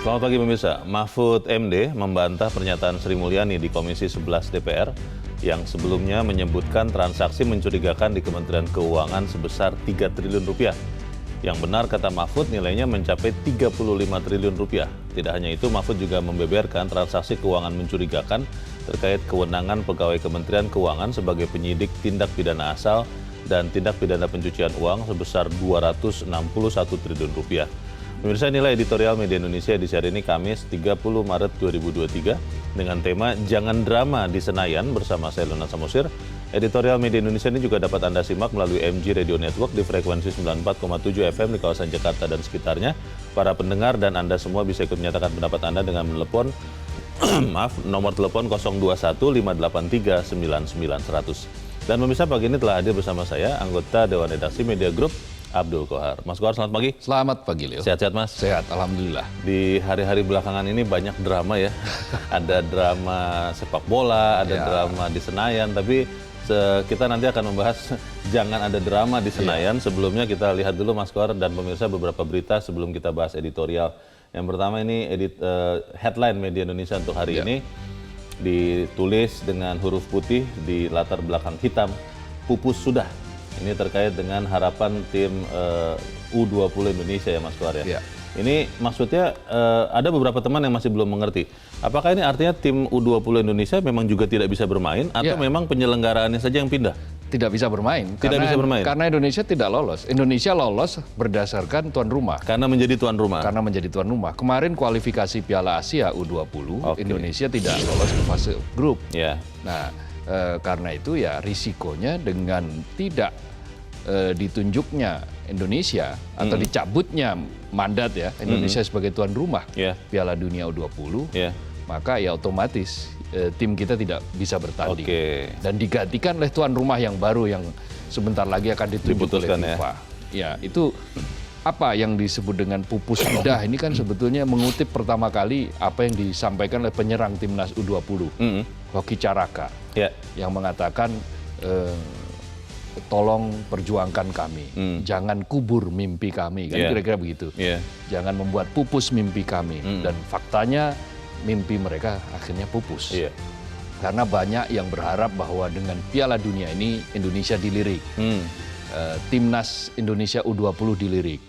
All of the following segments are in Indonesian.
Selamat pagi pemirsa. Mahfud MD membantah pernyataan Sri Mulyani di Komisi 11 DPR yang sebelumnya menyebutkan transaksi mencurigakan di Kementerian Keuangan sebesar 3 triliun rupiah. Yang benar kata Mahfud nilainya mencapai 35 triliun rupiah. Tidak hanya itu, Mahfud juga membeberkan transaksi keuangan mencurigakan terkait kewenangan pegawai Kementerian Keuangan sebagai penyidik tindak pidana asal dan tindak pidana pencucian uang sebesar 261 triliun rupiah. Pemirsa, inilah editorial Media Indonesia edisi hari ini Kamis 30 Maret 2023 dengan tema Jangan Drama di Senayan bersama saya Luna Samosir. Editorial Media Indonesia ini juga dapat Anda simak melalui MG Radio Network di frekuensi 94,7 FM di kawasan Jakarta dan sekitarnya. Para pendengar dan Anda semua bisa ikut menyatakan pendapat Anda dengan menelepon nomor telepon 021 583 99 100. Dan pemirsa, pagi ini telah hadir bersama saya anggota Dewan Redaksi Media Group Abdul Kohar. Mas Kohar, selamat pagi. Selamat pagi, Leo. Sehat-sehat, Mas? Sehat, alhamdulillah. Di hari-hari belakangan ini banyak drama ya. Ada drama sepak bola, ada drama di Senayan, tapi kita nanti akan membahas jangan ada drama di Senayan. Sebelumnya kita lihat dulu, Mas Kohar dan pemirsa, beberapa berita sebelum kita bahas editorial. Yang pertama ini headline Media Indonesia untuk hari ini ditulis dengan huruf putih di latar belakang hitam, pupus sudah. Ini terkait dengan harapan tim U20 Indonesia ya Mas Kohar ya. Ini maksudnya ada beberapa teman yang masih belum mengerti. Apakah ini artinya tim U20 Indonesia memang juga tidak bisa bermain atau memang penyelenggaraannya saja yang pindah? Tidak bisa bermain. Bisa bermain. Karena Indonesia tidak lolos. Indonesia lolos berdasarkan tuan rumah. Karena menjadi tuan rumah. Karena menjadi tuan rumah. Kemarin kualifikasi Piala Asia U20, Indonesia tidak lolos ke fase grup. Nah, karena itu ya risikonya dengan tidak ditunjuknya Indonesia atau dicabutnya mandat ya Indonesia sebagai tuan rumah Piala Dunia U20, maka ya otomatis tim kita tidak bisa bertanding dan digantikan oleh tuan rumah yang baru yang sebentar lagi akan ditunjuk oleh FIFA. Ya, itu apa yang disebut dengan pupus sudah ini kan sebetulnya mengutip pertama kali apa yang disampaikan oleh penyerang timnas U20, Hoki Caraka, yang mengatakan tolong perjuangkan kami, jangan kubur mimpi kami, kan kira-kira begitu. Jangan membuat pupus mimpi kami. Dan faktanya mimpi mereka akhirnya pupus. Karena banyak yang berharap bahwa dengan Piala Dunia ini Indonesia dilirik. Timnas Indonesia U20 dilirik.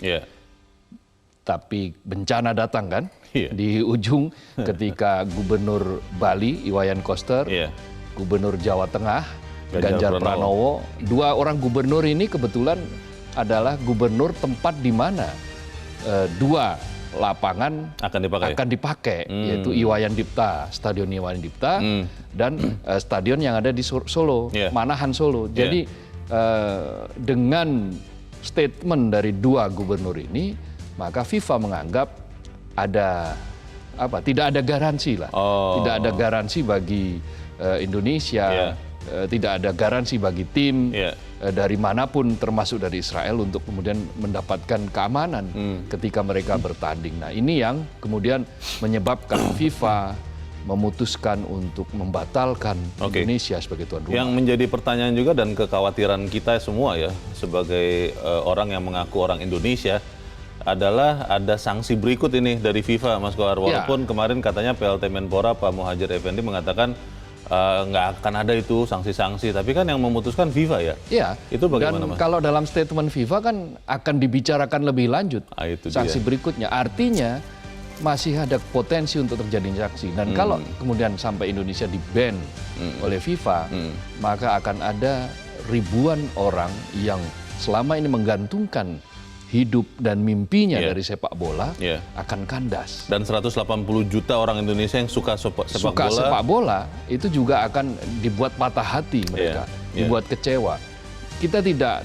Tapi bencana datang kan, di ujung ketika Gubernur Bali, Iwayan Koster, Gubernur Jawa Tengah, Ganjar Pranowo, dua orang gubernur ini kebetulan adalah gubernur tempat di mana dua lapangan akan dipakai, yaitu Iwayan Dipta, Stadion Iwayan Dipta, dan stadion yang ada di Solo, Manahan Solo. Jadi dengan statement dari dua gubernur ini, maka FIFA menganggap tidak ada garansi lah, tidak ada garansi bagi Indonesia. Tidak ada garansi bagi tim dari manapun termasuk dari Israel untuk kemudian mendapatkan keamanan ketika mereka bertanding. Nah, ini yang kemudian menyebabkan FIFA memutuskan untuk membatalkan Indonesia sebagai tuan rumah. Yang menjadi pertanyaan juga dan kekhawatiran kita semua ya sebagai orang yang mengaku orang Indonesia adalah ada sanksi berikut ini dari FIFA, Mas Kohar. Walaupun kemarin katanya PLT Menpora Pak Muhadjir Effendi mengatakan nggak akan ada itu sanksi-sanksi, tapi kan yang memutuskan FIFA ya? Iya. Itu bagaimana, dan Mas? Kalau dalam statement FIFA kan akan dibicarakan lebih lanjut sanksi berikutnya. Artinya masih ada potensi untuk terjadi sanksi. Dan kalau kemudian sampai Indonesia di-ban oleh FIFA, maka akan ada ribuan orang yang selama ini menggantungkan hidup dan mimpinya dari sepak bola akan kandas. Dan 180 juta orang Indonesia yang suka sepak bola itu juga akan dibuat patah hati mereka, dibuat kecewa. Kita tidak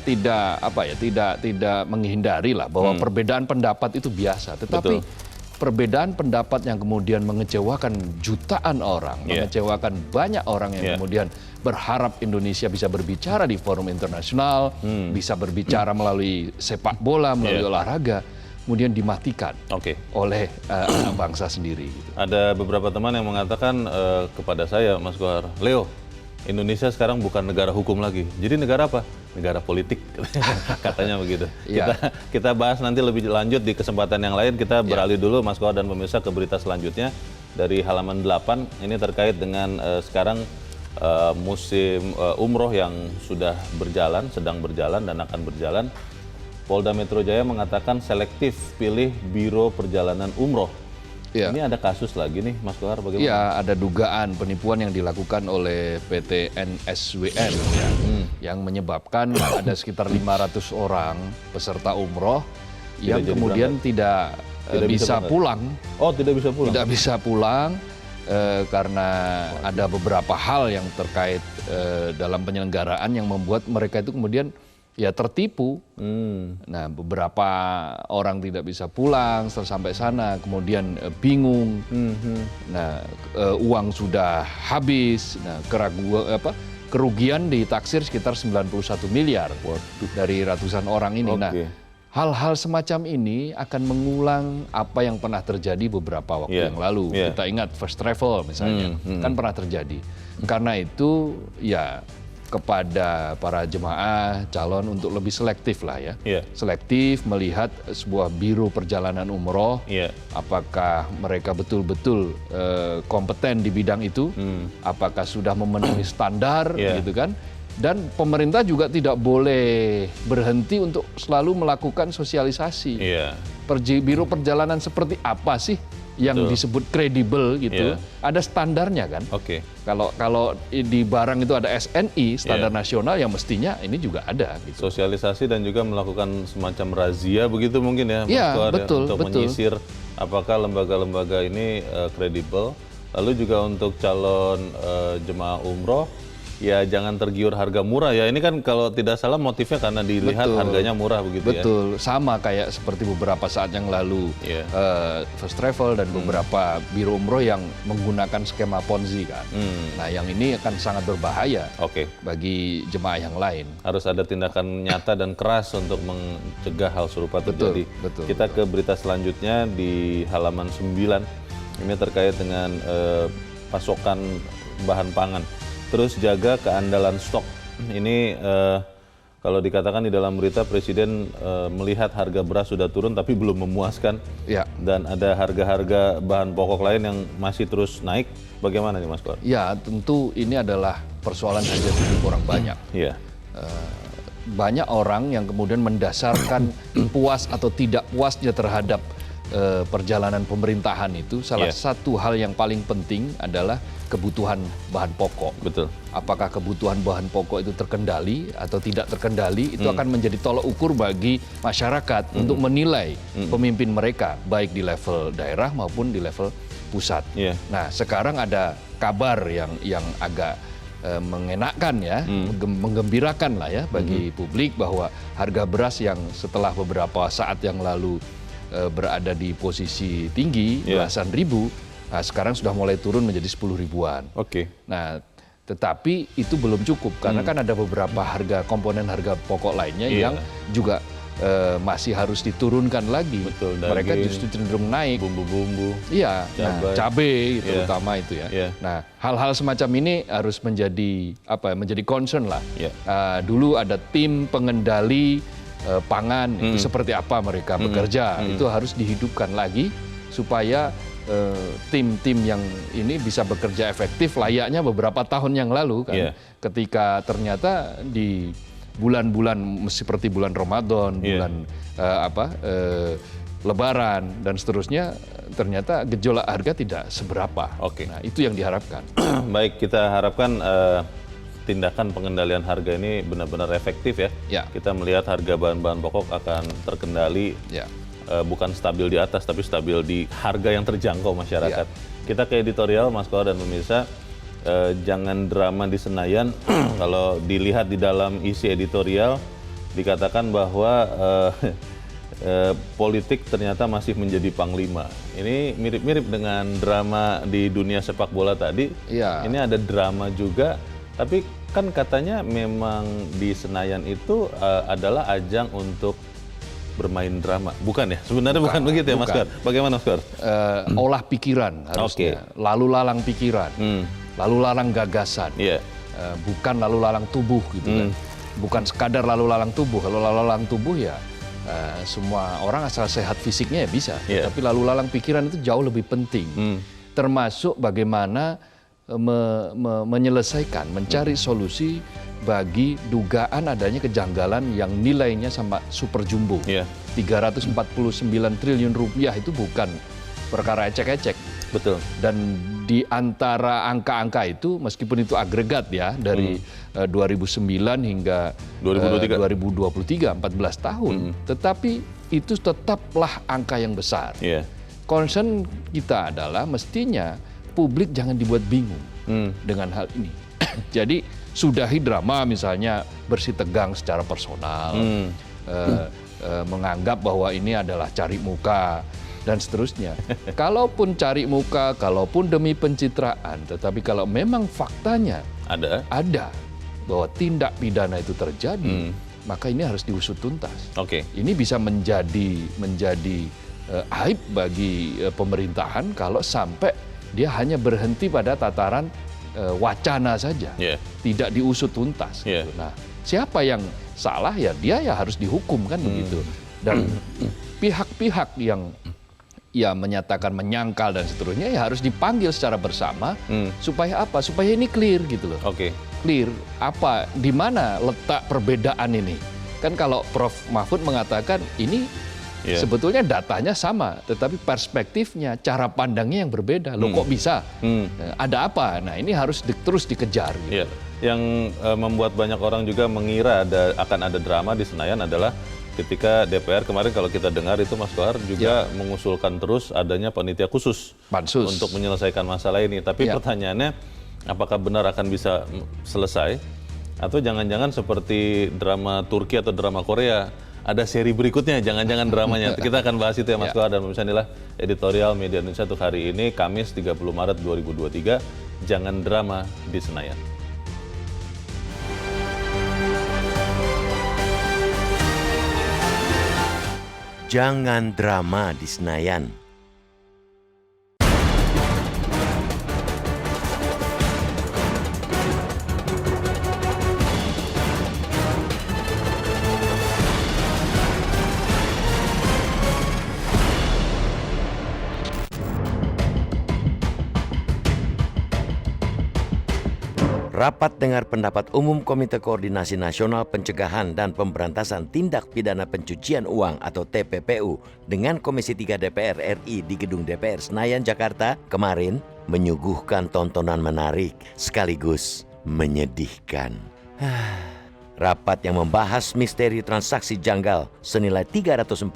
menghindari lah bahwa perbedaan pendapat itu biasa, tetapi perbedaan pendapat yang kemudian mengecewakan jutaan orang, mengecewakan banyak orang yang kemudian berharap Indonesia bisa berbicara di forum internasional, bisa berbicara melalui sepak bola, melalui olahraga, kemudian dimatikan oleh anak bangsa sendiri. Ada beberapa teman yang mengatakan kepada saya, Mas Kohar, Leo, Indonesia sekarang bukan negara hukum lagi. Jadi negara apa? Negara politik, katanya begitu. Kita bahas nanti lebih lanjut di kesempatan yang lain. Kita beralih dulu, Mas Kohar dan pemirsa, ke berita selanjutnya dari halaman 8. Ini terkait dengan sekarang musim umroh yang sudah berjalan, sedang berjalan dan akan berjalan. Polda Metro Jaya mengatakan selektif pilih Biro Perjalanan Umroh. Ya. Ini ada kasus lagi nih, Mas Kohar, bagaimana? Iya, ada dugaan penipuan yang dilakukan oleh PT NSWN yang menyebabkan ada sekitar 500 orang peserta umroh yang kemudian tidak bisa pulang. Oh, tidak bisa pulang? Tidak bisa pulang karena ada beberapa hal yang terkait dalam penyelenggaraan yang membuat mereka itu kemudian ya tertipu. Nah, beberapa orang tidak bisa pulang setelah sampai sana, kemudian bingung. Nah, uang sudah habis. Nah, kerugian ditaksir sekitar 91 miliar dari ratusan orang ini. Nah, hal-hal semacam ini akan mengulang apa yang pernah terjadi beberapa waktu yang lalu. Kita ingat first travel misalnya, kan pernah terjadi. Karena itu ya kepada para jemaah calon untuk lebih selektif lah ya. Selektif melihat sebuah biro perjalanan umroh, apakah mereka betul-betul kompeten di bidang itu, apakah sudah memenuhi standar gitu kan. Dan pemerintah juga tidak boleh berhenti untuk selalu melakukan sosialisasi. Biro perjalanan seperti apa sih yang disebut kredibel gitu? Ada standarnya kan? Kalau di barang itu ada SNI, standar nasional, yang mestinya ini juga ada. Gitu. Sosialisasi dan juga melakukan semacam razia begitu mungkin ya, Mas Kohar, untuk menyisir apakah lembaga-lembaga ini kredibel. Lalu juga untuk calon jemaah umroh, ya jangan tergiur harga murah ya. Ini kan kalau tidak salah motifnya karena dilihat harganya murah begitu ya. Betul, sama kayak seperti beberapa saat yang lalu first travel dan beberapa biro umroh yang menggunakan skema Ponzi kan. Nah, yang ini akan sangat berbahaya bagi jemaah yang lain. Harus ada tindakan nyata dan keras untuk mencegah hal serupa terjadi. Kita ke berita selanjutnya di halaman 9. Ini terkait dengan pasokan bahan pangan. Terus jaga keandalan stok. Ini kalau dikatakan di dalam berita Presiden melihat harga beras sudah turun tapi belum memuaskan. Dan ada harga-harga bahan pokok lain yang masih terus naik. Bagaimana nih Mas Kohar? Ya, tentu ini adalah persoalan hajat hidup orang banyak. Banyak orang yang kemudian mendasarkan puas atau tidak puasnya terhadap perjalanan pemerintahan itu. Salah satu hal yang paling penting adalah kebutuhan bahan pokok. Apakah kebutuhan bahan pokok itu terkendali atau tidak terkendali, itu akan menjadi tolok ukur bagi masyarakat untuk menilai pemimpin mereka, baik di level daerah maupun di level pusat. Nah, sekarang ada kabar yang agak mengenakan ya, menggembirakan lah ya bagi publik, bahwa harga beras yang setelah beberapa saat yang lalu berada di posisi tinggi, belasan ribu, nah sekarang sudah mulai turun menjadi 10 ribuan. Nah, tetapi itu belum cukup karena kan ada beberapa komponen harga pokok lainnya yang juga masih harus diturunkan lagi. Mereka justru cenderung naik. Bumbu-bumbu. Cabai terutama itu ya. Nah, hal-hal semacam ini harus menjadi menjadi concern lah. Dulu ada tim pengendali pangan, itu seperti apa mereka bekerja, itu harus dihidupkan lagi supaya tim-tim yang ini bisa bekerja efektif layaknya beberapa tahun yang lalu kan, ketika ternyata di bulan-bulan seperti bulan Ramadan, bulan Lebaran dan seterusnya, ternyata gejolak harga tidak seberapa. Nah, itu yang diharapkan. Baik, kita harapkan tindakan pengendalian harga ini benar-benar efektif ya. Kita melihat harga bahan-bahan pokok akan terkendali. Bukan stabil di atas, tapi stabil di harga yang terjangkau masyarakat. Kita ke editorial, Mas Kohar dan pemirsa. Jangan drama di Senayan. Kalau dilihat di dalam isi editorial, dikatakan bahwa politik ternyata masih menjadi panglima. Ini mirip-mirip dengan drama di dunia sepak bola tadi. Ini ada drama juga, tapi kan katanya memang di Senayan itu adalah ajang untuk bermain drama, bukan ya? Sebenarnya bukan begitu ya, Mas Kohar? Bagaimana, Mas Kohar? Olah pikiran harusnya, lalu lalang pikiran, lalu lalang gagasan. bukan lalu lalang tubuh gitu kan. Bukan sekadar lalu lalang tubuh. Kalau lalu lalang tubuh ya semua orang asal sehat fisiknya ya bisa. Tapi lalu lalang pikiran itu jauh lebih penting. Termasuk bagaimana menyelesaikan, mencari solusi bagi dugaan adanya kejanggalan yang nilainya sama super jumbo. 349 triliun rupiah itu bukan perkara ecek-ecek. Betul. Dan di antara angka-angka itu, meskipun itu agregat ya, dari 2009 hingga 2023, 14 tahun, tetapi itu tetaplah angka yang besar. Concern kita adalah mestinya publik jangan dibuat bingung dengan hal ini. Jadi sudahi drama misalnya bersih tegang secara personal, menganggap bahwa ini adalah cari muka, dan seterusnya. Kalaupun cari muka, kalaupun demi pencitraan, tetapi kalau memang faktanya ada bahwa tindak pidana itu terjadi, maka ini harus diusut tuntas. Ini bisa menjadi aib bagi pemerintahan kalau sampai dia hanya berhenti pada tataran wacana saja, tidak diusut tuntas. Nah, siapa yang salah ya dia ya harus dihukum kan begitu. Dan pihak-pihak yang menyatakan menyangkal dan seterusnya ya harus dipanggil secara bersama supaya apa? Supaya ini clear gitu loh. Clear apa di mana letak perbedaan ini? Kan kalau Prof Mahfud mengatakan ini sebetulnya datanya sama, tetapi perspektifnya, cara pandangnya yang berbeda. Loh kok bisa? Ada apa? Nah ini harus terus dikejar. Gitu. Yang membuat banyak orang juga mengira akan ada drama di Senayan adalah ketika DPR kemarin kalau kita dengar itu Mas Kohar juga mengusulkan terus adanya panitia khusus Pansus untuk menyelesaikan masalah ini. Tapi pertanyaannya apakah benar akan bisa selesai atau jangan-jangan seperti drama Turki atau drama Korea ada seri berikutnya, jangan-jangan dramanya. Kita akan bahas itu ya Mas Kohar, dan pemirsa inilah editorial Media Indonesia untuk hari ini Kamis 30 Maret 2023. Jangan drama di Senayan. Jangan drama di Senayan. Rapat dengar pendapat umum Komite Koordinasi Nasional Pencegahan dan Pemberantasan Tindak Pidana Pencucian Uang atau TPPU dengan Komisi 3 DPR RI di Gedung DPR Senayan, Jakarta kemarin menyuguhkan tontonan menarik sekaligus menyedihkan. Rapat yang membahas misteri transaksi janggal senilai 349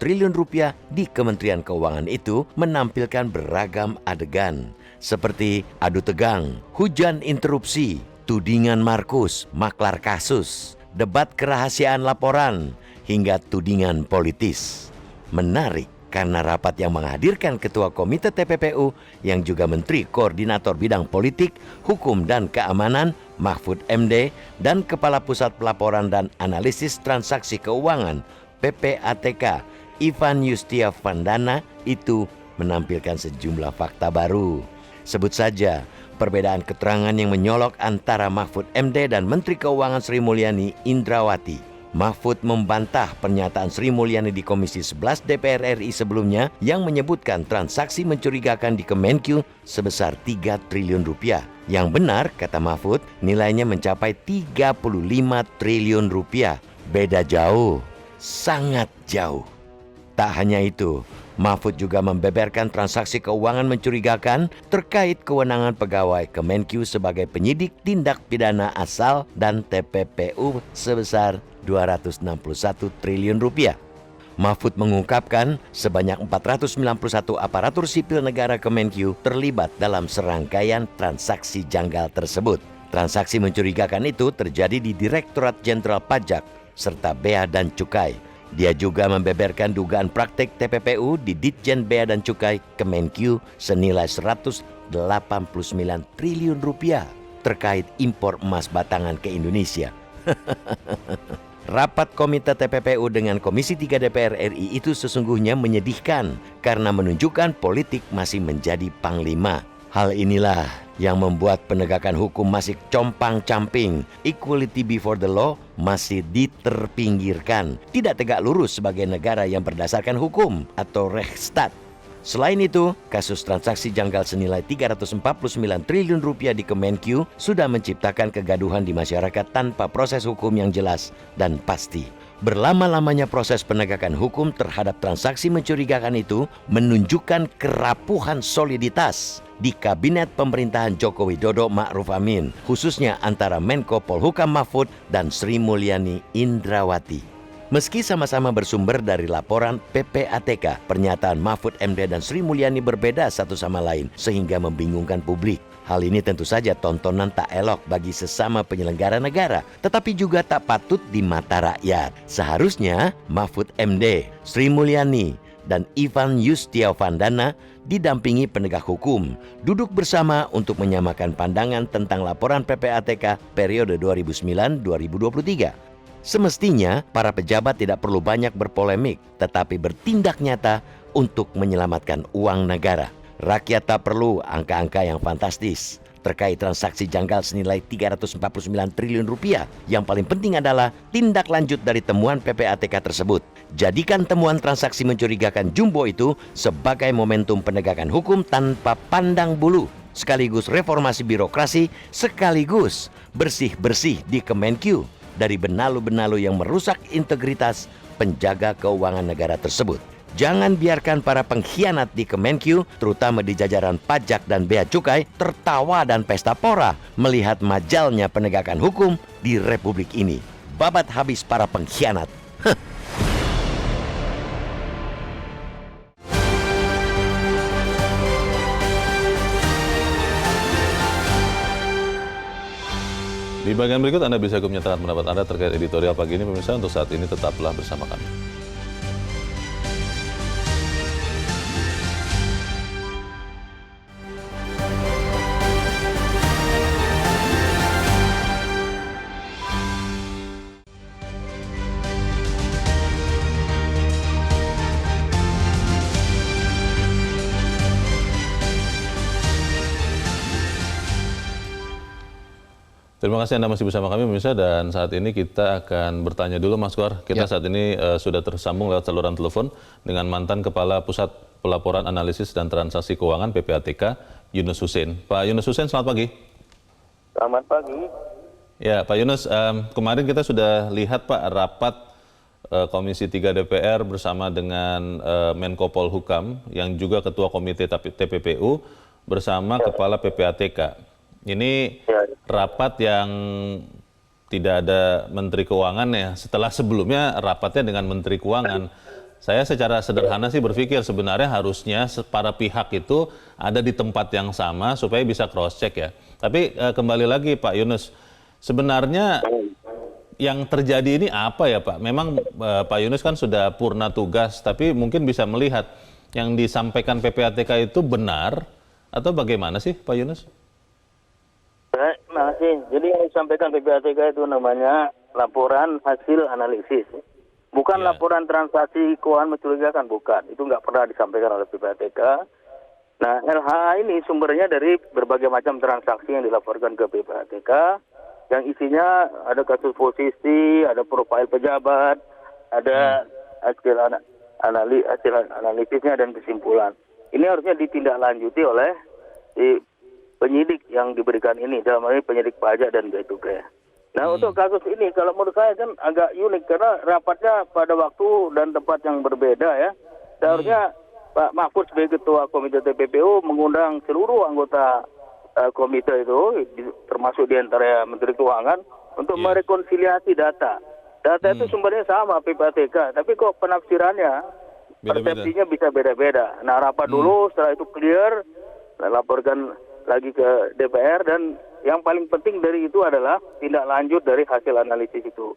triliun rupiah di Kementerian Keuangan itu menampilkan beragam adegan seperti adu tegang, hujan interupsi, tudingan Markus, maklar kasus, debat kerahasiaan laporan, hingga tudingan politis. Menarik karena rapat yang menghadirkan Ketua Komite TPPU yang juga Menteri Koordinator Bidang Politik, Hukum dan Keamanan Mahfud MD dan Kepala Pusat Pelaporan dan Analisis Transaksi Keuangan PPATK Ivan Yustiavandana itu menampilkan sejumlah fakta baru. Sebut saja perbedaan keterangan yang menyolok antara Mahfud MD dan Menteri Keuangan Sri Mulyani Indrawati. Mahfud membantah pernyataan Sri Mulyani di Komisi 11 DPR RI sebelumnya yang menyebutkan transaksi mencurigakan di Kemenkyu sebesar 3 triliun rupiah. Yang benar, kata Mahfud, nilainya mencapai 35 triliun rupiah. Beda jauh, sangat jauh. Tak hanya itu, Mahfud juga membeberkan transaksi keuangan mencurigakan terkait kewenangan pegawai Kemenkyu sebagai penyidik tindak pidana asal dan TPPU sebesar 261 triliun rupiah. Mahfud mengungkapkan sebanyak 491 aparatur sipil negara Kemenkyu terlibat dalam serangkaian transaksi janggal tersebut. Transaksi mencurigakan itu terjadi di Direktorat Jenderal Pajak serta Bea dan Cukai. Dia juga membeberkan dugaan praktek TPPU di Ditjen Bea dan Cukai Kemenkyu senilai 189 triliun rupiah terkait impor emas batangan ke Indonesia. Rapat Komite TPPU dengan Komisi 3 DPR RI itu sesungguhnya menyedihkan karena menunjukkan politik masih menjadi panglima. Hal inilah yang membuat penegakan hukum masih compang-camping. Equality before the law masih diterpinggirkan, tidak tegak lurus sebagai negara yang berdasarkan hukum atau Rechtsstaat. Selain itu, kasus transaksi janggal senilai 349 triliun rupiah di Kemenkyu sudah menciptakan kegaduhan di masyarakat tanpa proses hukum yang jelas dan pasti. Berlama-lamanya proses penegakan hukum terhadap transaksi mencurigakan itu menunjukkan kerapuhan soliditas di Kabinet Pemerintahan Joko Widodo Ma'ruf Amin, khususnya antara Menko Polhukam Mahfud dan Sri Mulyani Indrawati. Meski sama-sama bersumber dari laporan PPATK, pernyataan Mahfud MD dan Sri Mulyani berbeda satu sama lain sehingga membingungkan publik. Hal ini tentu saja tontonan tak elok bagi sesama penyelenggara negara, tetapi juga tak patut di mata rakyat. Seharusnya Mahfud MD, Sri Mulyani, dan Ivan Yustiavandana didampingi penegak hukum, duduk bersama untuk menyamakan pandangan tentang laporan PPATK periode 2009-2023. Semestinya para pejabat tidak perlu banyak berpolemik, tetapi bertindak nyata untuk menyelamatkan uang negara. Rakyat tak perlu angka-angka yang fantastis terkait transaksi janggal senilai 349 triliun rupiah. Yang paling penting adalah tindak lanjut dari temuan PPATK tersebut. Jadikan temuan transaksi mencurigakan jumbo itu sebagai momentum penegakan hukum tanpa pandang bulu, sekaligus reformasi birokrasi, sekaligus bersih-bersih di Kemenkyu dari benalu-benalu yang merusak integritas penjaga keuangan negara tersebut. Jangan biarkan para pengkhianat di Kemenkyu, terutama di jajaran pajak dan bea cukai, tertawa dan pesta pora melihat majalnya penegakan hukum di Republik ini. Babat habis para pengkhianat. Di bagian berikut Anda bisa menyatakan pendapat Anda terkait editorial pagi ini. Pemirsa, untuk saat ini tetaplah bersama kami. Terima kasih Anda masih bersama kami pemirsa, dan saat ini kita akan bertanya dulu Mas Kuar. Kita saat ini sudah tersambung lewat saluran telepon dengan mantan Kepala Pusat Pelaporan Analisis dan Transaksi Keuangan PPATK, Yunus Hussein. Pak Yunus Hussein, selamat pagi. Selamat pagi. Ya Pak Yunus, kemarin kita sudah lihat Pak rapat Komisi 3 DPR bersama dengan Menko Polhukam yang juga Ketua Komite TPPU bersama Kepala PPATK. Ini rapat yang tidak ada Menteri Keuangan ya, setelah sebelumnya rapatnya dengan Menteri Keuangan. Saya secara sederhana sih berpikir sebenarnya harusnya para pihak itu ada di tempat yang sama supaya bisa cross-check ya. Tapi kembali lagi Pak Yunus, sebenarnya yang terjadi ini apa ya Pak? Memang Pak Yunus kan sudah purna tugas, tapi mungkin bisa melihat yang disampaikan PPATK itu benar atau bagaimana sih Pak Yunus? Terima kasih. Jadi yang disampaikan PPATK itu namanya laporan hasil analisis. Bukan laporan transaksi keuangan mencurigakan, bukan. Itu nggak pernah disampaikan oleh PPATK. Nah, LHA ini sumbernya dari berbagai macam transaksi yang dilaporkan ke PPATK, yang isinya ada kasus posisi, ada profil pejabat, ada hasil analisisnya dan kesimpulan. Ini harusnya ditindaklanjuti oleh penyidik yang diberikan ini, dalam hal ini penyidik pajak dan bea cukai. Nah, untuk kasus ini kalau menurut saya kan agak unik karena rapatnya pada waktu dan tempat yang berbeda ya. Seharusnya Pak Mahfud sebagai Ketua Komite TPPU mengundang seluruh anggota komite itu, termasuk diantara Menteri Keuangan, untuk merekonsiliasi data. Data itu sumbernya sama PPATK, tapi kok penafsirannya, persepsinya bisa beda-beda. Nah, rapat dulu, setelah itu clear, laporkan lagi ke DPR, dan yang paling penting dari itu adalah tindak lanjut dari hasil analisis itu.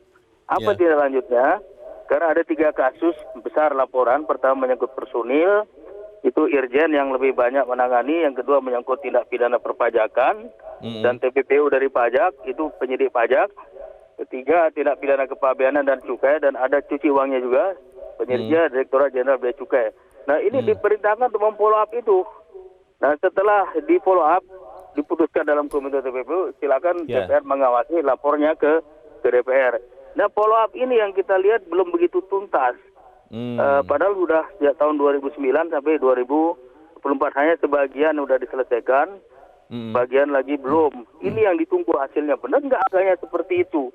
Apa tindak lanjutnya? Karena ada 3 kasus besar laporan. Pertama menyangkut personil, itu Irjen yang lebih banyak menangani. Yang kedua menyangkut tindak pidana perpajakan dan TPPU dari pajak, itu penyidik pajak. Ketiga tindak pidana kepabeanan dan cukai, dan ada cuci uangnya juga, penyidiknya Direktorat Jenderal Bea Cukai. Nah, ini diperintahkan untuk memfollow up itu. Nah, setelah di follow up, diputuskan dalam komite TPPU, silakan DPR mengawasi lapornya ke DPR. Nah, follow up ini yang kita lihat belum begitu tuntas. Padahal sudah sejak tahun 2009 sampai 2024 hanya sebagian sudah diselesaikan, bagian lagi belum. Ini yang ditunggu hasilnya. Benar nggak angkanya seperti itu?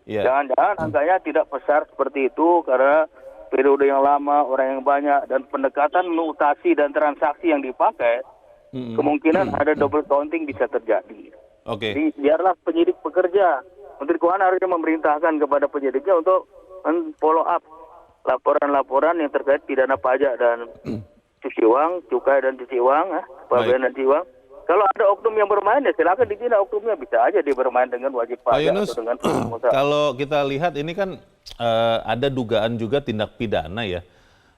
Jangan-jangan angkanya tidak besar seperti itu karena periode yang lama, orang yang banyak, dan pendekatan mutasi dan transaksi yang dipakai, kemungkinan ada double counting bisa terjadi. Jadi biarlah penyidik bekerja. Menteri Keuangan harusnya memerintahkan kepada penyidiknya untuk follow up laporan-laporan yang terkait pidana pajak dan cuci uang, cukai dan cuci uang, pabean dan cuci uang. Kalau ada oknum yang bermain, ya silakan ditindak oknumnya. Bisa aja dia bermain dengan wajib pajak Yunus, atau dengan pengusaha. Kalau kita lihat ini kan ada dugaan juga tindak pidana ya.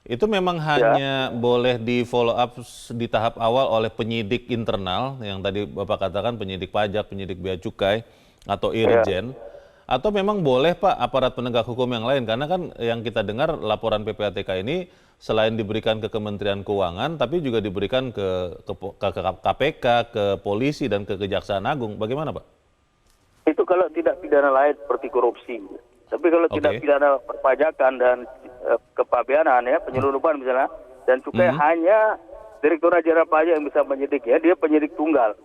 Itu memang hanya boleh di follow up di tahap awal oleh penyidik internal, yang tadi Bapak katakan penyidik pajak, penyidik bea cukai, atau Irjen, atau memang boleh Pak aparat penegak hukum yang lain, karena kan yang kita dengar laporan PPATK ini selain diberikan ke Kementerian Keuangan, tapi juga diberikan ke KPK, ke polisi dan ke Kejaksaan Agung. Bagaimana Pak? Itu kalau tidak pidana lain seperti korupsi. Tapi kalau tidak pidana perpajakan dan kepabeanan ya, penyelundupan misalnya, dan cukai hanya Direktorat Jenderal Pajak yang bisa menyidik ya, dia penyidik tunggal.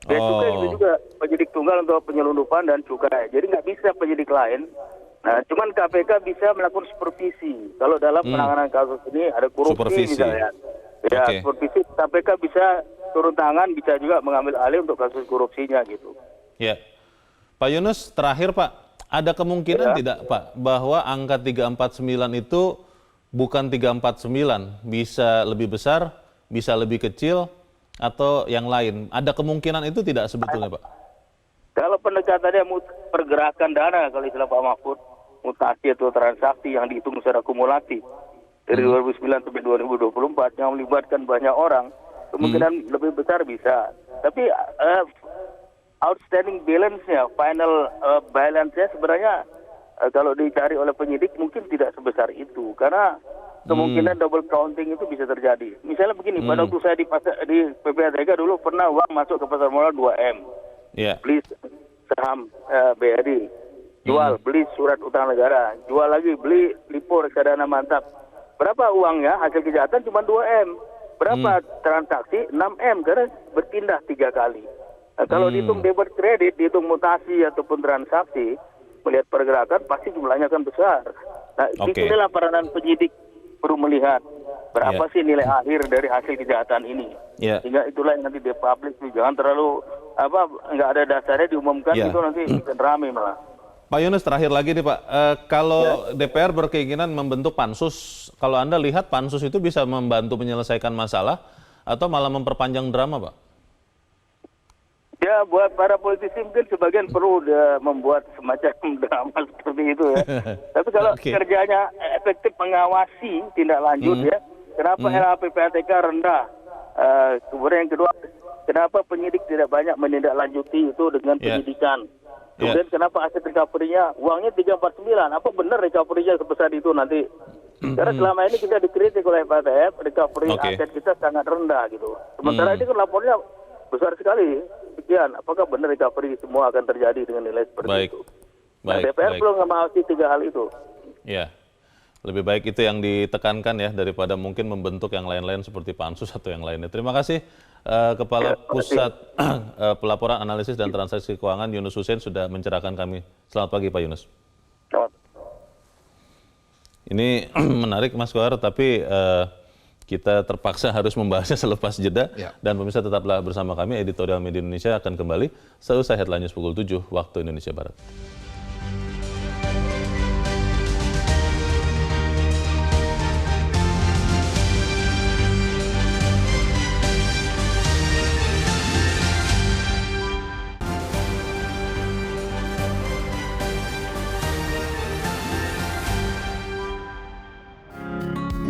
Bea cukai itu juga penyidik tunggal untuk penyelundupan dan cukai. Jadi nggak bisa penyidik lain. Nah, cuman KPK bisa melakukan supervisi. Kalau dalam penanganan kasus ini ada korupsi misalnya. Ya, supervisi KPK bisa turun tangan, bisa juga mengambil alih untuk kasus korupsinya gitu. Ya. Pak Yunus, terakhir Pak, ada kemungkinan tidak Pak bahwa angka 349 itu bukan 349, bisa lebih besar, bisa lebih kecil, atau yang lain? Ada kemungkinan itu tidak sebetulnya Pak? Kalau pendekatannya pergerakan dana, kalau istilah Pak Mahfud, mutasi atau transaksi yang dihitung secara kumulatif dari 2009 sampai 2024 yang melibatkan banyak orang, kemungkinan lebih besar bisa. Tapi outstanding balance-nya, final balance-nya sebenarnya kalau dicari oleh penyidik mungkin tidak sebesar itu, karena kemungkinan double counting itu bisa terjadi. Misalnya begini, pada waktu saya di PPATK dulu pernah uang masuk ke pasar modal 2M. Beli saham BRI, jual, beli surat utang negara, jual lagi, beli lipo reksadana mantap. Berapa uangnya hasil kejahatan cuma 2M. Berapa transaksi? 6M, karena berpindah 3 kali. Nah, kalau dihitung debit kredit, dihitung mutasi ataupun transaksi, melihat pergerakan pasti jumlahnya akan besar. Nah, disinilah peranan penyidik perlu melihat berapa sih nilai akhir dari hasil kejahatan ini. Sehingga itulah yang nanti dipublish, jangan terlalu nggak ada dasarnya diumumkan itu nanti akan rame malah. Pak Yunus, terakhir lagi nih Pak, kalau DPR berkeinginan membentuk pansus, kalau Anda lihat pansus itu bisa membantu menyelesaikan masalah atau malah memperpanjang drama Pak? Ya, buat para politisi mungkin sebagian perlu membuat semacam drama seperti itu ya. Tapi kalau kerjanya efektif mengawasi tindak lanjut ya, kenapa LHPPATK rendah? Kemudian yang kedua, kenapa penyidik tidak banyak menindaklanjuti itu dengan penyidikan? Kemudian kenapa aset recovery-nya uangnya 349? Apa benar recovery-nya sebesar itu nanti? Karena selama ini kita dikritik oleh PTF, recovery aset kita sangat rendah gitu. Sementara ini kan lapornya besar sekali. Sekian, apakah benar recovery semua akan terjadi dengan nilai seperti itu? Nah, DPR belum mengawasi 3 hal itu. Ya, lebih baik itu yang ditekankan ya daripada mungkin membentuk yang lain-lain seperti pansus atau yang lainnya. Terima kasih Kepala Pusat Pelaporan Analisis dan Transaksi Keuangan Yunus Hussein sudah mencerahkan kami. Selamat pagi Pak Yunus. Selamat. Ini menarik Mas Kohar, tapi kita terpaksa harus membahasnya selepas jeda. Dan pemirsa tetaplah bersama kami, Editorial Media Indonesia akan kembali seusai Headline News pukul 7 waktu Indonesia Barat.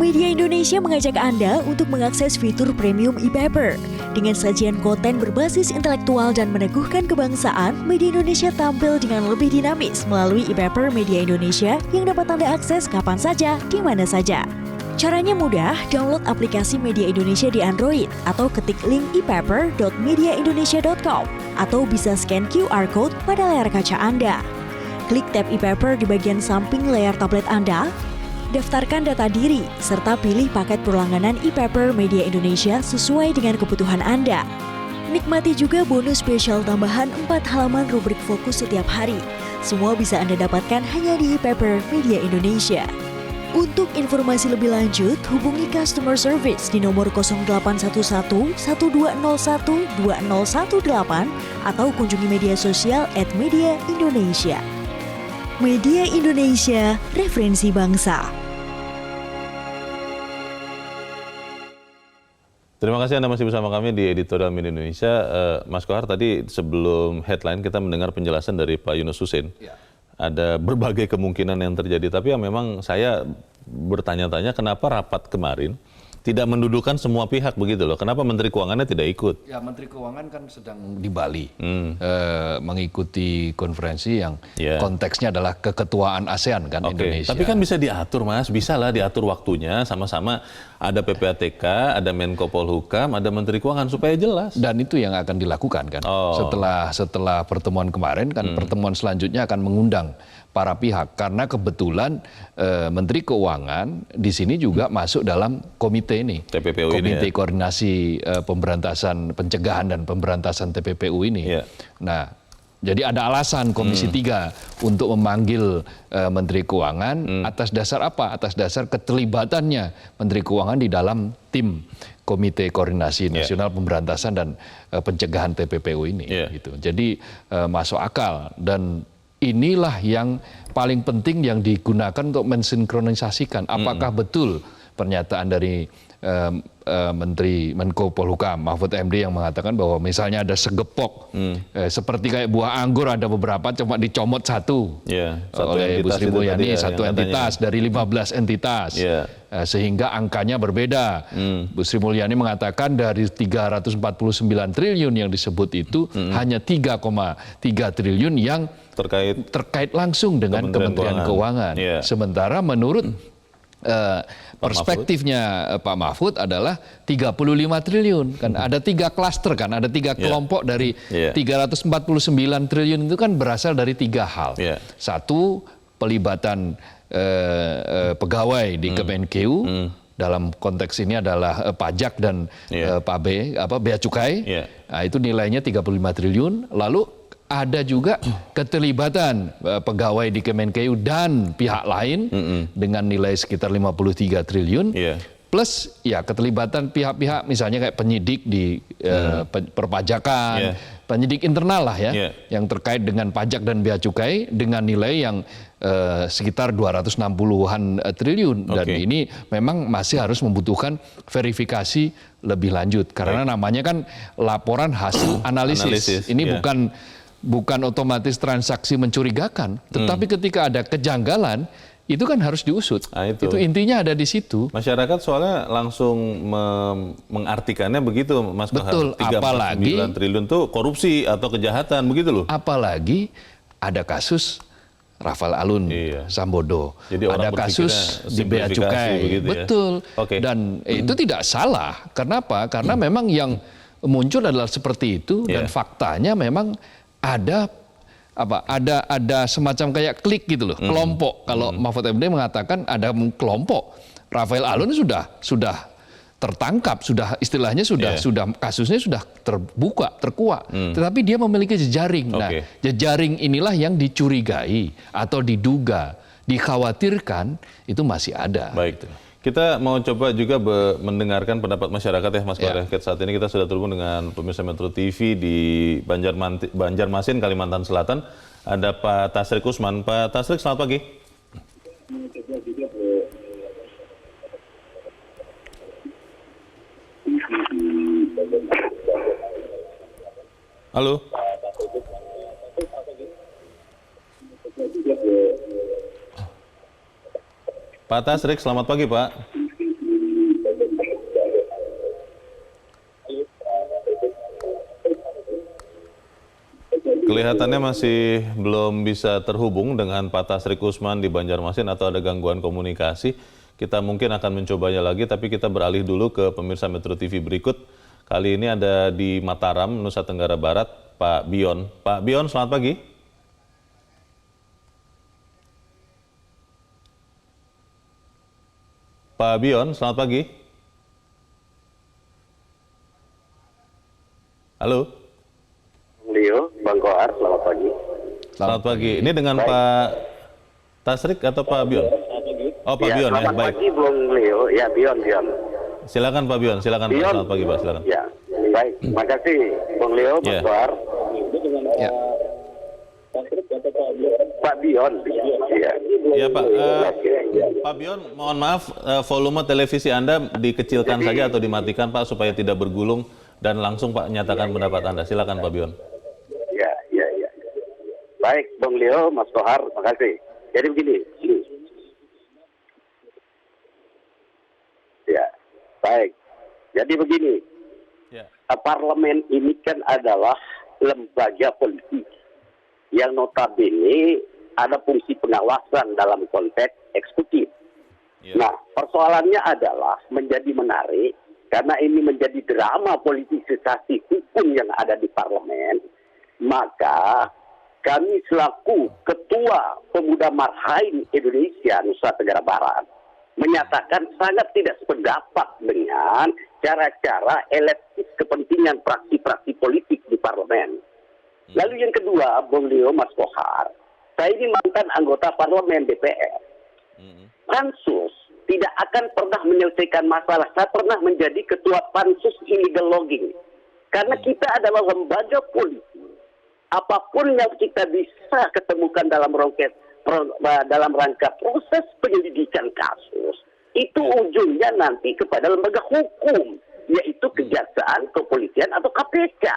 Media Indonesia mengajak Anda untuk mengakses fitur premium e-paper. Dengan sajian konten berbasis intelektual dan meneguhkan kebangsaan, Media Indonesia tampil dengan lebih dinamis melalui e-paper Media Indonesia yang dapat Anda akses kapan saja, di mana saja. Caranya mudah, download aplikasi Media Indonesia di Android atau ketik link ePaper.mediaindonesia.com atau bisa scan QR Code pada layar kaca Anda. Klik tab ePaper di bagian samping layar tablet Anda, daftarkan data diri, serta pilih paket perlangganan ePaper Media Indonesia sesuai dengan kebutuhan Anda. Nikmati juga bonus spesial tambahan 4 halaman rubrik fokus setiap hari. Semua bisa Anda dapatkan hanya di ePaper Media Indonesia. Untuk informasi lebih lanjut, hubungi customer service di nomor 0811 1201 2018 atau kunjungi media sosial @mediaindonesia. Media Indonesia, referensi bangsa. Terima kasih Anda masih bersama kami di Editorial Media Indonesia. Mas Kohar, tadi sebelum headline kita mendengar penjelasan dari Pak Yunus Husin. Ya. Ada berbagai kemungkinan yang terjadi, tapi yang memang saya bertanya-tanya kenapa rapat kemarin tidak mendudukan semua pihak begitu loh. Kenapa Menteri Keuangannya tidak ikut? Ya, Menteri Keuangan kan sedang di Bali mengikuti konferensi yang konteksnya adalah keketuaan ASEAN kan Indonesia. Tapi kan bisa diatur Mas, bisa lah diatur waktunya sama-sama. Ada PPATK, ada Menko Polhukam, ada Menteri Keuangan supaya jelas. Dan itu yang akan dilakukan kan. Setelah pertemuan kemarin kan pertemuan selanjutnya akan mengundang para pihak karena kebetulan Menteri Keuangan di sini juga masuk dalam komite ini, TPPU Komite ini, Koordinasi Pemberantasan Pencegahan dan Pemberantasan TPPU ini. Nah, jadi ada alasan Komisi 3 untuk memanggil Menteri Keuangan atas dasar apa? Atas dasar keterlibatannya Menteri Keuangan di dalam tim Komite Koordinasi Nasional Pemberantasan dan Pencegahan TPPU ini. Gitu. Jadi masuk akal dan inilah yang paling penting yang digunakan untuk mensinkronisasikan apakah betul pernyataan dari Menteri Menko Polhukam Mahfud MD yang mengatakan bahwa misalnya ada segepok seperti kayak buah anggur ada beberapa cuma dicomot satu oleh Bu Sri Mulyani, satu entitas dari 15 entitas sehingga angkanya berbeda. Bu Sri Mulyani mengatakan dari 349 triliun yang disebut itu hanya 3,3 triliun yang terkait langsung dengan Kementerian Keuangan. Sementara menurut perspektifnya Pak Mahfud adalah 35 triliun kan ada 3 klaster kan ada 3 kelompok dari 349 triliun itu kan berasal dari 3 hal. Satu, pelibatan pegawai di Kemenkeu dalam konteks ini adalah pajak dan bea cukai. Nah, itu nilainya 35 triliun. Lalu ada juga keterlibatan pegawai di Kemenkeu dan pihak lain dengan nilai sekitar 53 triliun. Plus ya keterlibatan pihak-pihak misalnya kayak penyidik di perpajakan, penyidik internal lah yang terkait dengan pajak dan bea cukai dengan nilai yang sekitar 260-an triliun. Dan ini memang masih harus membutuhkan verifikasi lebih lanjut karena namanya kan laporan hasil analisis. Ini bukan otomatis transaksi mencurigakan, tetapi ketika ada kejanggalan, itu kan harus diusut. Itu intinya ada di situ. Masyarakat soalnya langsung mengartikannya begitu, Mas Kohar. Betul, apalagi 9 triliun itu korupsi atau kejahatan, begitu loh. Apalagi ada kasus Rafael Alun Sambodo, jadi ada kasus di bea cukai, betul. Dan itu tidak salah. Kenapa? Karena memang yang muncul adalah seperti itu dan faktanya memang ada semacam kayak klik gitu loh, kelompok. Kalau Mahfud MD mengatakan ada kelompok, Rafael Alun sudah tertangkap, istilahnya sudah kasusnya sudah terbuka, terkuak. Tetapi dia memiliki jejaring. Nah, jejaring inilah yang dicurigai atau diduga, dikhawatirkan itu masih ada. Baik. Gitu. Kita mau coba juga mendengarkan pendapat masyarakat ya Mas Kohar. Saat ini kita sudah terhubung dengan pemirsa Metro TV di Banjarmasin, Kalimantan Selatan. Ada Pak Tasrik Usman. Pak Tasrik, selamat pagi. Halo. Pak Tasrik, selamat pagi Pak. Kelihatannya masih belum bisa terhubung dengan Pak Tasrik Usman di Banjarmasin atau ada gangguan komunikasi. kita mungkin akan mencobanya lagi, tapi kita beralih dulu ke pemirsa Metro TV berikut. Kali ini ada di Mataram, Nusa Tenggara Barat, Pak Bion. Pak Bion, selamat pagi. Pak Bion, selamat pagi. Halo. Leo, Bang Kohar, selamat pagi. Selamat pagi. Ini dengan Pak Tasrik atau Pak Bion? Oh, Pak Bion ya, baik. Selamat pagi, Bung Leo. Ya, Bion. Silakan Pak Bion, silakan Pak. Selamat pagi Pak, silakan. Ya, baik. Makasih, Bung Leo, Bang Kohar. Ya. Pak Bion. Ya Pak. Pak Bion, mohon maaf, volume televisi Anda dikecilkan saja atau dimatikan Pak, supaya tidak bergulung, dan langsung Pak nyatakan pendapat Anda. Silakan Pak Bion. Ya. Baik, Bung Leo, Mas Kohar, makasih. Jadi begini. Ya, baik. Jadi begini. Ya. Parlemen ini kan adalah lembaga politik yang notabene ada fungsi pengawasan dalam konteks eksekutif. Ya. Nah, persoalannya adalah menjadi menarik karena ini menjadi drama politisasi hukum yang ada di parlemen, maka kami selaku Ketua Pemuda Marhain Indonesia Nusa Tenggara Barat menyatakan sangat tidak sependapat dengan cara-cara elektif kepentingan praksi-praksi politik di parlemen. Lalu yang kedua, Bung Leo, Mas Kohar, saya ini mantan anggota parlemen DPR. Pansus tidak akan pernah menyelesaikan masalah. Saya pernah menjadi ketua Pansus Illegal Logging. Karena kita adalah lembaga politik. Apapun yang kita bisa ketemukan dalam rangka proses penyelidikan kasus, itu ujungnya nanti kepada lembaga hukum, yaitu kejaksaan, kepolisian, atau KPK.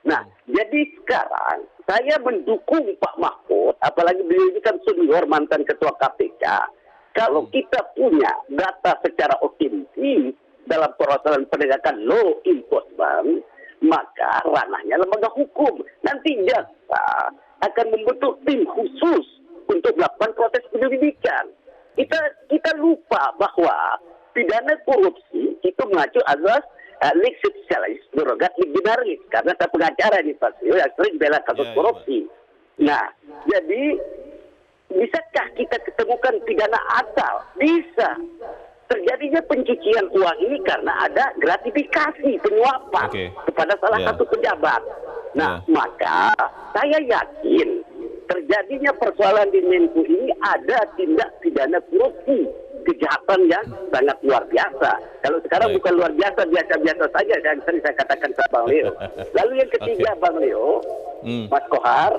Nah, jadi sekarang saya mendukung Pak Mahfud, apalagi beliau ini kan senior mantan ketua KPK. Kalau kita punya data secara otentik dalam persoalan penegakan law enforcement, maka ranahnya lembaga hukum. Nanti jaksa akan membentuk tim khusus untuk melakukan proses penyelidikan. Kita lupa bahwa pidana korupsi itu mengacu azas lex specialis derogat leg generalis, karena saya pengacara di Pasio yang sering bela kasus korupsi. Nah, jadi bisakah kita ketemukan pidana asal? Bisa. Terjadinya pencucian uang ini karena ada gratifikasi penyuapan kepada salah satu pejabat. Nah, maka saya yakin terjadinya persoalan di Menku ini ada tindak pidana korupsi, kejahatan yang sangat luar biasa. Kalau sekarang bukan luar biasa, biasa-biasa saja yang sering saya katakan ke Bang Leo. Lalu yang ketiga, Bang Leo, Mas Kohar,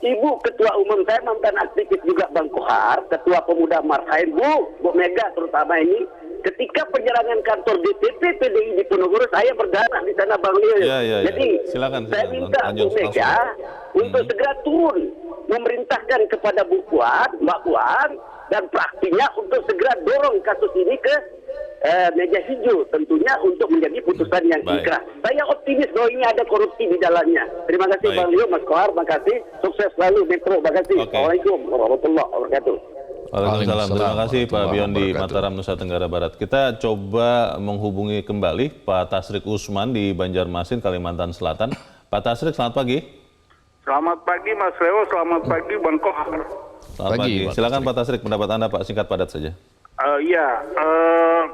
Ibu Ketua Umum saya mantan aktivis juga Bang Kohar, Ketua Pemuda Marhain, Bu Mega terutama ini, ketika penyerangan kantor DPP PDI di Ponorogo, saya berdana di sana Bang Leo. Jadi silakan, saya minta Bu Mega untuk segera turun, memerintahkan kepada Bu Puan, Mbak Puan, dan praksinya untuk segera dorong kasus ini ke meja hijau, tentunya untuk menjadi putusan yang inkrah. Saya optimis bahwa ini ada korupsi di dalamnya. Terima kasih Bang Leo, Mas Kohar, terima kasih. Sukses selalu Metro, terima kasih. Assalamualaikum warahmatullahi wabarakatuh. Waalaikumsalam. Terima kasih Pak Bion di Mataram, Nusa Tenggara Barat. Kita coba menghubungi kembali Pak Tasrik Usman di Banjarmasin, Kalimantan Selatan. Pak Tasrik, selamat pagi. Selamat pagi Mas Leo, selamat pagi Bang Kohar. Selamat pagi. Silakan Pak Tasrik, pendapat Anda Pak, singkat padat saja.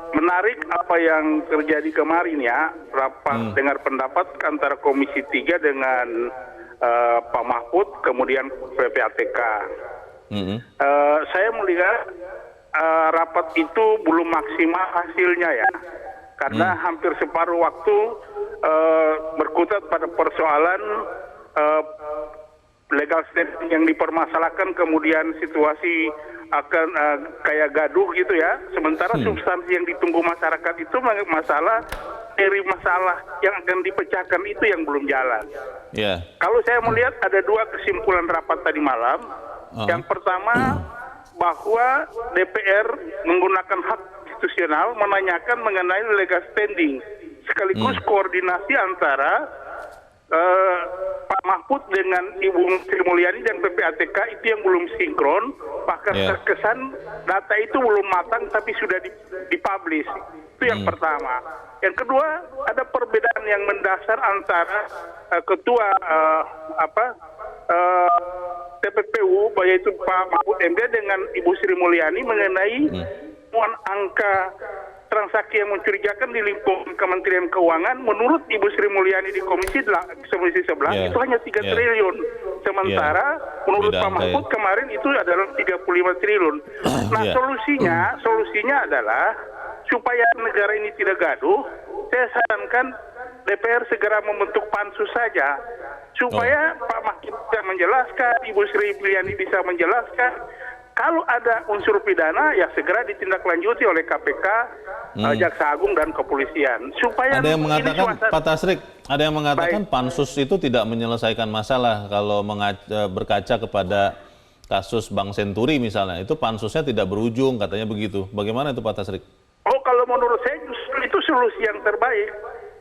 Menarik apa yang terjadi kemarin ya, rapat dengar pendapat antara Komisi 3 dengan Pak Mahfud, kemudian PPATK. Saya melihat rapat itu belum maksimal hasilnya ya, karena hampir separuh waktu berkutat pada persoalan legal standing yang dipermasalahkan, kemudian situasi akan kayak gaduh gitu ya. Sementara substansi yang ditunggu masyarakat itu masalah dari masalah yang akan dipecahkan itu yang belum jalan. Kalau saya melihat ada dua kesimpulan rapat tadi malam. Yang pertama, bahwa DPR menggunakan hak konstitusional menanyakan mengenai legal standing, sekaligus koordinasi antara Pak Mahfud dengan Ibu Sri Mulyani dan PPATK itu yang belum sinkron, bahkan terkesan data itu belum matang tapi sudah dipublish. Itu yang pertama. Yang kedua, ada perbedaan yang mendasar antara ketua TPPU, yaitu Pak Mahfud MD dengan Ibu Sri Mulyani mengenai angka transaksi yang mencurigakan di lingkup Kementerian Keuangan. Menurut Ibu Sri Mulyani di Komisi 11 itu hanya 3 triliun. Sementara menurut Pak Mahfud kemarin itu adalah 35 triliun. Nah, solusinya adalah supaya negara ini tidak gaduh, saya sarankan DPR segera membentuk pansus saja. Supaya Pak Mahfud bisa menjelaskan, Ibu Sri Mulyani bisa menjelaskan. Kalau ada unsur pidana, ya segera ditindaklanjuti oleh KPK, Jaksa Agung dan Kepolisian. Supaya ada yang mengatakan, Pak Tasrik, ada yang mengatakan pansus itu tidak menyelesaikan masalah kalau berkaca kepada kasus Bank Senturi misalnya. Itu pansusnya tidak berujung, katanya begitu. Bagaimana itu Pak Tasrik? Oh, kalau menurut saya justru itu solusi yang terbaik.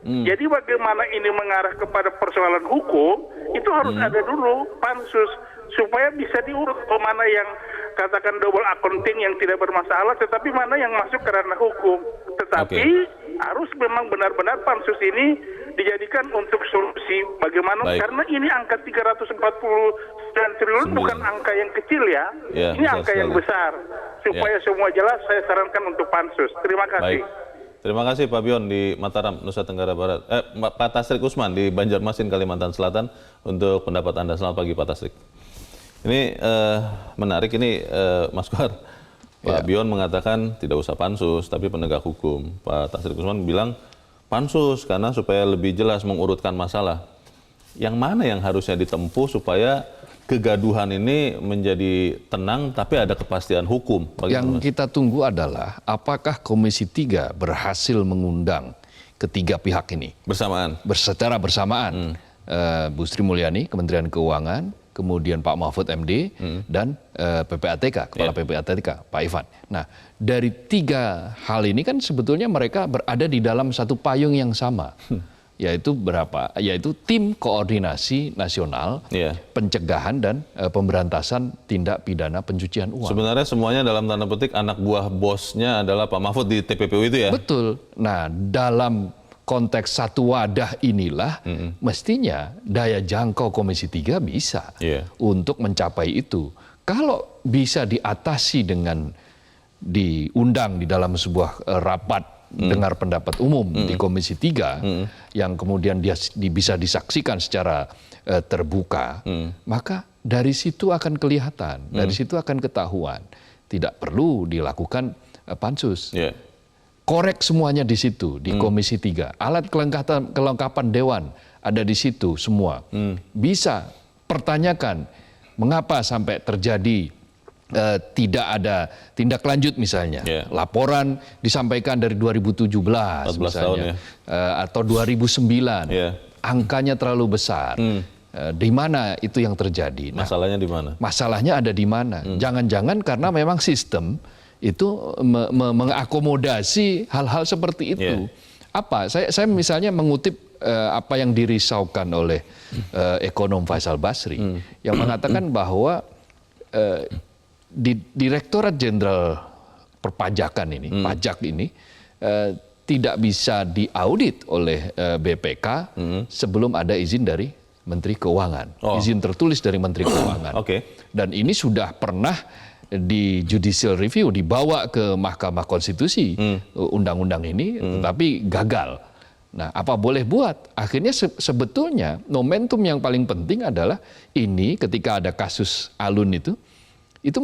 Jadi bagaimana ini mengarah kepada persoalan hukum, itu harus ada dulu pansus. Supaya bisa diurut mana yang katakan double accounting yang tidak bermasalah, tetapi mana yang masuk ke ranah hukum. Tetapi harus memang benar-benar pansus ini dijadikan untuk solusi bagaimana, karena ini angka 349 triliun bukan angka yang kecil ya, ini angka yang besar. Supaya semua jelas, saya sarankan untuk pansus. Terima kasih. Baik. Terima kasih Pak Bion di Mataram, Nusa Tenggara Barat. Pak Tasrik Usman di Banjarmasin, Kalimantan Selatan untuk pendapat Anda. Selamat pagi Pak Tasrik. Ini menarik ini Mas Kohar. Pak Bion mengatakan tidak usah pansus, tapi penegak hukum. Pak Tasrik Usman bilang pansus karena supaya lebih jelas mengurutkan masalah. Yang mana yang harusnya ditempuh supaya kegaduhan ini menjadi tenang tapi ada kepastian hukum? Yang kita tunggu adalah apakah Komisi 3 berhasil mengundang ketiga pihak ini secara bersamaan. Bu Sri Mulyani, Kementerian Keuangan, kemudian Pak Mahfud MD, dan PPATK, Kepala PPATK, Pak Ivan. Nah, dari tiga hal ini kan sebetulnya mereka berada di dalam satu payung yang sama. Yaitu tim koordinasi nasional pencegahan dan pemberantasan tindak pidana pencucian uang. Sebenarnya semuanya dalam tanda petik anak buah bosnya adalah Pak Mahfud di TPPU itu ya? Betul. Nah, dalam konteks satu wadah inilah mestinya daya jangkau Komisi 3 bisa untuk mencapai itu. Kalau bisa diatasi dengan diundang di dalam sebuah rapat dengar pendapat umum di Komisi 3 yang kemudian bisa disaksikan secara terbuka, maka dari situ akan kelihatan, dari situ akan ketahuan. Tidak perlu dilakukan pansus. Korek semuanya di situ, di Komisi 3. Alat kelengkapan Dewan ada di situ semua. Bisa pertanyakan mengapa sampai terjadi tidak ada tindak lanjut misalnya. Laporan disampaikan dari 2017 misalnya, atau 2009. Angkanya terlalu besar. Di mana itu yang terjadi? Nah, masalahnya di mana? Masalahnya ada di mana? Jangan-jangan karena memang sistem itu mengakomodasi hal-hal seperti itu. Apa? Saya misalnya mengutip apa yang dirisaukan oleh ekonom Faisal Basri yang mengatakan bahwa di Direktorat Jenderal Perpajakan ini, pajak ini tidak bisa diaudit oleh BPK sebelum ada izin dari Menteri Keuangan, izin tertulis dari Menteri Keuangan. Dan ini sudah pernah di judicial review, dibawa ke Mahkamah Konstitusi undang-undang ini, tetapi gagal. Nah, apa boleh buat? Akhirnya sebetulnya momentum yang paling penting adalah ini ketika ada kasus Alun itu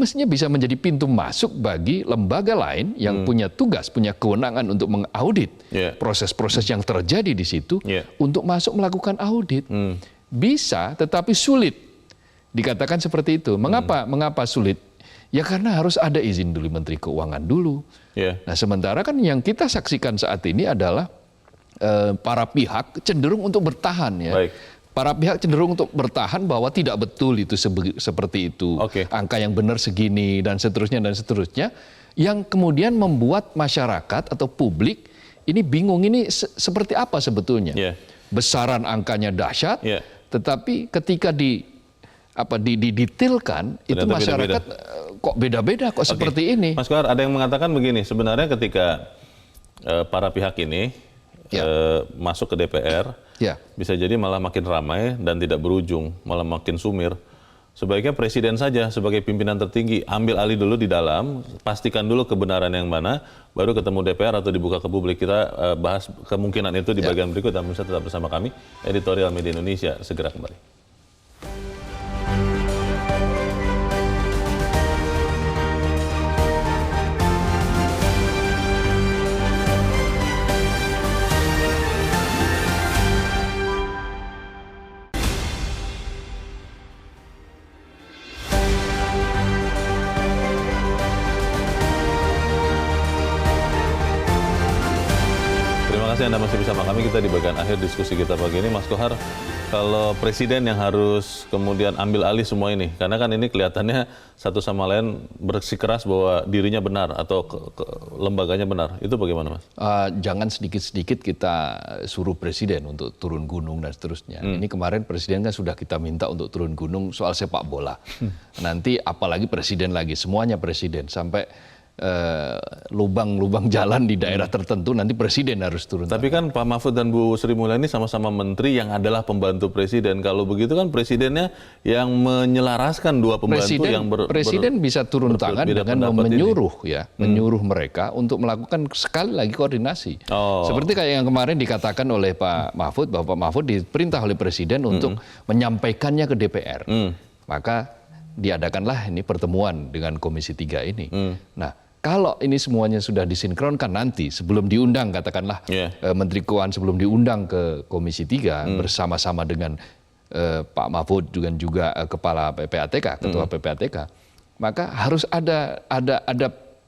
mestinya bisa menjadi pintu masuk bagi lembaga lain yang punya tugas, punya kewenangan untuk mengaudit proses-proses yang terjadi di situ untuk masuk melakukan audit. Bisa, tetapi sulit. Dikatakan seperti itu. Mengapa sulit? Ya karena harus ada izin dulu Menteri Keuangan dulu. Nah, sementara kan yang kita saksikan saat ini adalah para pihak cenderung untuk bertahan ya. Para pihak cenderung untuk bertahan bahwa tidak betul itu seperti itu. Angka yang benar segini dan seterusnya, yang kemudian membuat masyarakat atau publik ini bingung ini seperti apa sebetulnya. besaran angkanya dahsyat, tetapi ketika didetailkan itu masyarakat kok beda-beda, kok seperti ini. Mas Kohar, ada yang mengatakan begini, sebenarnya ketika para pihak ini masuk ke DPR, bisa jadi malah makin ramai dan tidak berujung, malah makin sumir. Sebaiknya presiden saja sebagai pimpinan tertinggi ambil alih dulu di dalam, pastikan dulu kebenaran yang mana, baru ketemu DPR atau dibuka ke publik. Kita bahas kemungkinan itu di bagian berikut, dan pemirsa tetap bersama kami, Editorial Media Indonesia segera kembali. Terima kasih Anda masih bersama kami. Kita di bagian akhir diskusi kita pagi ini. Mas Kohar, kalau presiden yang harus kemudian ambil alih semua ini, karena kan ini kelihatannya satu sama lain bersikeras bahwa dirinya benar atau lembaganya benar, itu bagaimana Mas? Jangan sedikit-sedikit kita suruh presiden untuk turun gunung dan seterusnya. Ini kemarin presiden kan sudah kita minta untuk turun gunung soal sepak bola. Nanti apalagi presiden lagi, semuanya presiden, sampai lubang-lubang jalan di daerah tertentu nanti presiden harus turun. Tapi kan Pak Mahfud dan Bu Sri Mulyani sama-sama menteri yang adalah pembantu presiden. Kalau begitu kan presidennya yang menyelaraskan dua pembantu presiden bisa turun tangan dengan menyuruh menyuruh mereka untuk melakukan sekali lagi koordinasi. Seperti kayak yang kemarin dikatakan oleh Pak Mahfud, bahwa Pak Mahfud diperintah oleh presiden untuk menyampaikannya ke DPR. Maka diadakanlah ini pertemuan dengan Komisi 3 ini. Nah, kalau ini semuanya sudah disinkronkan nanti sebelum diundang, katakanlah Menteri Keuangan sebelum diundang ke Komisi 3 bersama-sama dengan Pak Mahfud dengan juga Kepala PPATK, Ketua PPATK, maka harus ada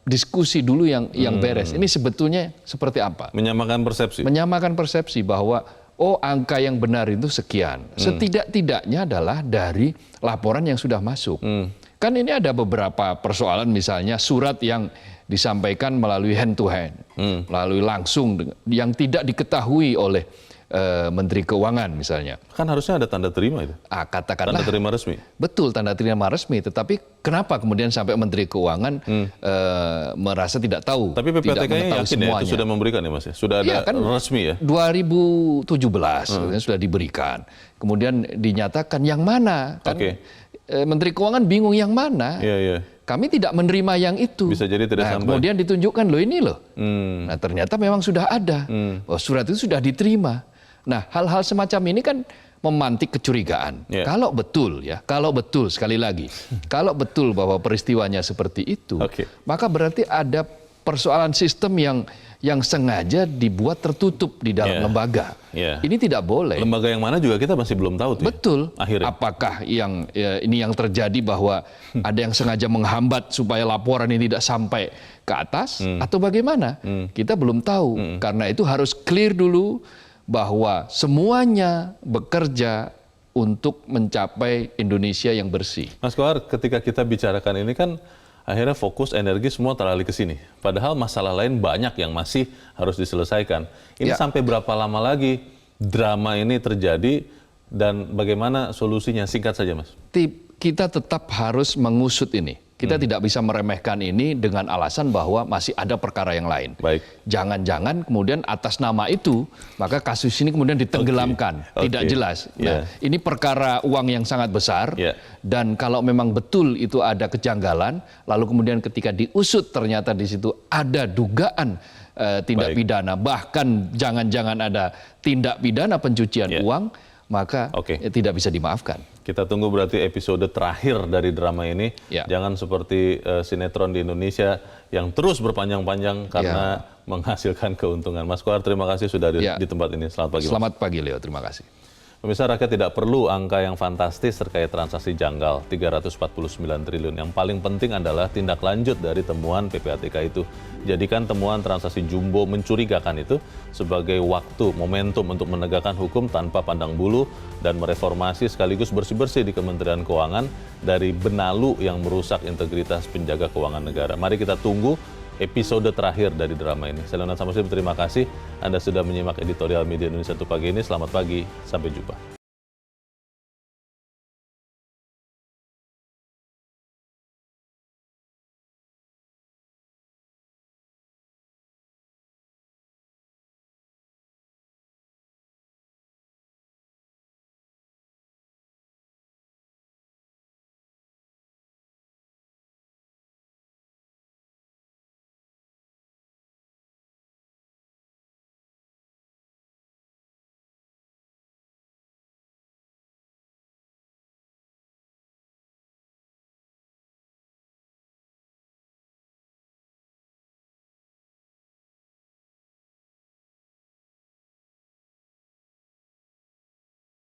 diskusi dulu yang beres. Ini sebetulnya seperti apa? Menyamakan persepsi. Menyamakan persepsi bahwa angka yang benar itu sekian. Setidak-tidaknya adalah dari laporan yang sudah masuk. Kan ini ada beberapa persoalan, misalnya surat yang disampaikan melalui hand to hand, melalui langsung, yang tidak diketahui oleh Menteri Keuangan misalnya. Kan harusnya ada tanda terima itu. Katakanlah. Tanda terima resmi. Betul, tanda terima resmi. Tetapi kenapa kemudian sampai Menteri Keuangan merasa tidak tahu? Tapi PPATK-nya yakin ya itu sudah memberikan ya Mas ya? Sudah ada kan, resmi ya? 2017 sudah diberikan. Kemudian dinyatakan yang mana? Kan Menteri Keuangan bingung yang mana. Kami tidak menerima yang itu. Bisa jadi tidak sampai. Kemudian ditunjukkan loh ini loh. Nah ternyata memang sudah ada. Surat itu sudah diterima. Nah hal-hal semacam ini kan memantik kecurigaan. Kalau betul sekali lagi, kalau betul bahwa peristiwanya seperti itu, maka berarti ada persoalan sistem yang sengaja dibuat tertutup di dalam lembaga. Ini tidak boleh. Lembaga yang mana juga kita masih belum tahu. Betul. Akhirnya. Apakah ini yang terjadi bahwa ada yang sengaja menghambat supaya laporan ini tidak sampai ke atas atau bagaimana? Kita belum tahu. Karena itu harus clear dulu bahwa semuanya bekerja untuk mencapai Indonesia yang bersih. Mas Kohar, ketika kita bicarakan ini kan akhirnya fokus energi semua teralih ke sini. Padahal masalah lain banyak yang masih harus diselesaikan. Ini sampai berapa lama lagi drama ini terjadi dan bagaimana solusinya? Singkat saja Mas. Kita tetap harus mengusut ini. Kita tidak bisa meremehkan ini dengan alasan bahwa masih ada perkara yang lain. Baik. Jangan-jangan kemudian atas nama itu, maka kasus ini kemudian ditenggelamkan. Tidak jelas. Nah, ini perkara uang yang sangat besar, dan kalau memang betul itu ada kejanggalan, lalu kemudian ketika diusut ternyata di situ ada dugaan tindak pidana, bahkan jangan-jangan ada tindak pidana pencucian uang, maka tidak bisa dimaafkan. Kita tunggu berarti episode terakhir dari drama ini. Jangan seperti sinetron di Indonesia yang terus berpanjang-panjang karena menghasilkan keuntungan. Mas Kohar, terima kasih sudah di tempat ini. Selamat pagi. Selamat pagi Leo, terima kasih. Pemirsa, rakyat tidak perlu angka yang fantastis terkait transaksi janggal 349 triliun. Yang paling penting adalah tindak lanjut dari temuan PPATK itu. Jadikan temuan transaksi jumbo mencurigakan itu sebagai waktu, momentum untuk menegakkan hukum tanpa pandang bulu dan mereformasi sekaligus bersih-bersih di Kementerian Keuangan dari benalu yang merusak integritas penjaga keuangan negara. Mari kita tunggu episode terakhir dari drama ini. Saya Leonard Samuslim, terima kasih Anda sudah menyimak editorial Media Indonesia untuk pagi ini. Selamat pagi, sampai jumpa.